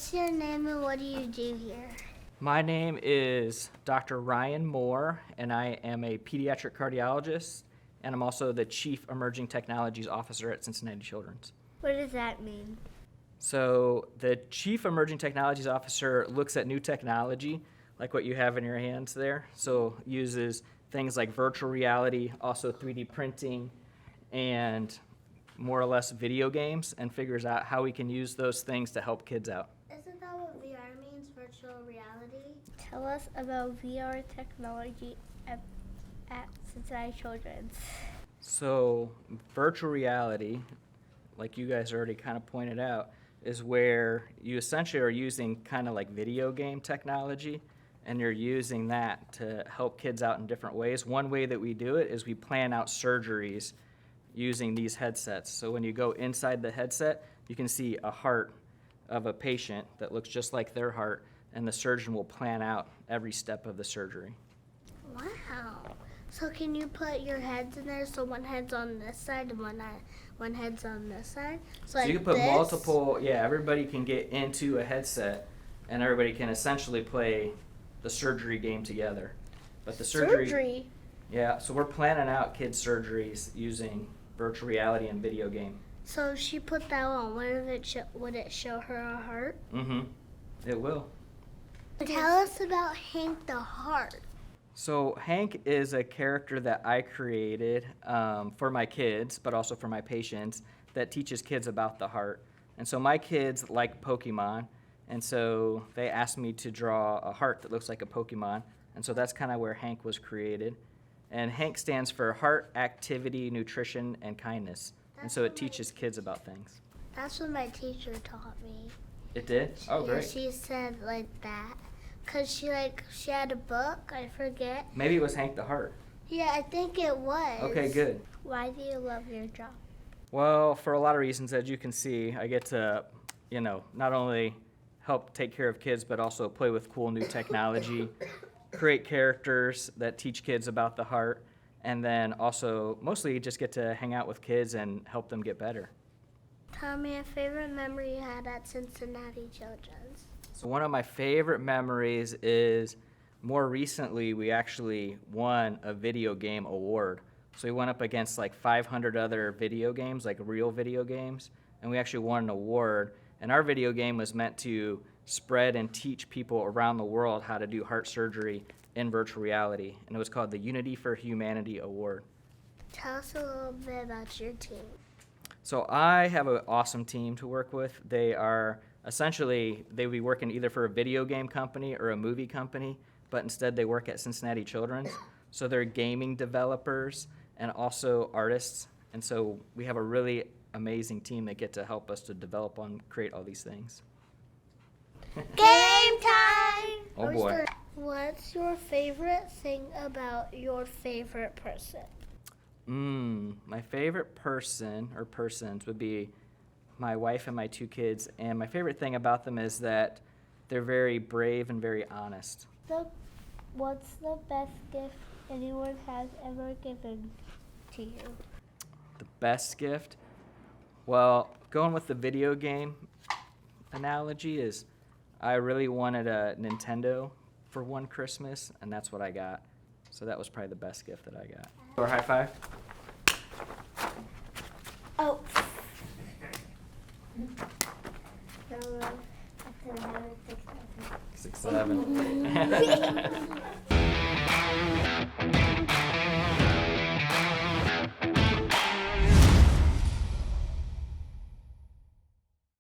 What's your name and what do you do here? My name is Dr. Ryan Moore, and I am a pediatric cardiologist, and I'm also the Chief Emerging Technologies Officer at Cincinnati Children's. What does that mean? So the Chief Emerging Technologies Officer looks at new technology, like what you have in your hands there. So uses things like virtual reality, also 3D printing, and more or less video games, and figures out how we can use those things to help kids out. Isn't that what VR means, virtual reality? Tell us about VR technology at Cincinnati Children's. So virtual reality, like you guys already kind of pointed out, is where you essentially are using kind of like video game technology, and you're using that to help kids out in different ways. One way that we do it is we plan out surgeries using these headsets. So when you go inside the headset, you can see a heart of a patient that looks just like their heart, and the surgeon will plan out every step of the surgery. Wow. So can you put your heads in there so one head's on this side and one head's on this side? So you can put multiple, everybody can get into a headset and everybody can essentially play the surgery game together. But the surgery? Yeah, so we're planning out kids' surgeries using virtual reality and video game. So she put that on. Would it show her a heart? Mm-hmm. It will. Tell us about Hank the Heart. So Hank is a character that I created for my kids, but also for my patients, that teaches kids about the heart. And so my kids like Pokémon, and so they asked me to draw a heart that looks like a Pokémon, and so that's kind of where Hank was created. And Hank stands for Heart, Activity, Nutrition, and Kindness. And so it teaches kids about things. That's what my teacher taught me. It did? Oh, great. She said like that. Because she had a book, I forget. Maybe it was Hank the Heart. Yeah, I think it was. Okay, good. Why do you love your job? Well, for a lot of reasons. As you can see, I get to, not only help take care of kids, but also play with cool new technology, create characters that teach kids about the heart, and then also mostly just get to hang out with kids and help them get better. Tell me a favorite memory you had at Cincinnati Children's. So one of my favorite memories is more recently we actually won a video game award. So we went up against like 500 other video games, like real video games, and we actually won an award. And our video game was meant to spread and teach people around the world how to do heart surgery in virtual reality. And it was called the Unity for Humanity Award. Tell us a little bit about your team. So I have an awesome team to work with. They are essentially, they would be working either for a video game company or a movie company, but instead they work at Cincinnati Children's. So they're gaming developers and also artists. And so we have a really amazing team that get to help us to develop and create all these things. Game time! Oh boy. What's your favorite thing about your favorite person? My favorite person or persons would be my wife and my two kids. And my favorite thing about them is that they're very brave and very honest. What's the best gift anyone has ever given to you? The best gift? Well, going with the video game analogy is I really wanted a Nintendo for one Christmas, and that's what I got. So that was probably the best gift that I got. Or high five. Oh. 6'11".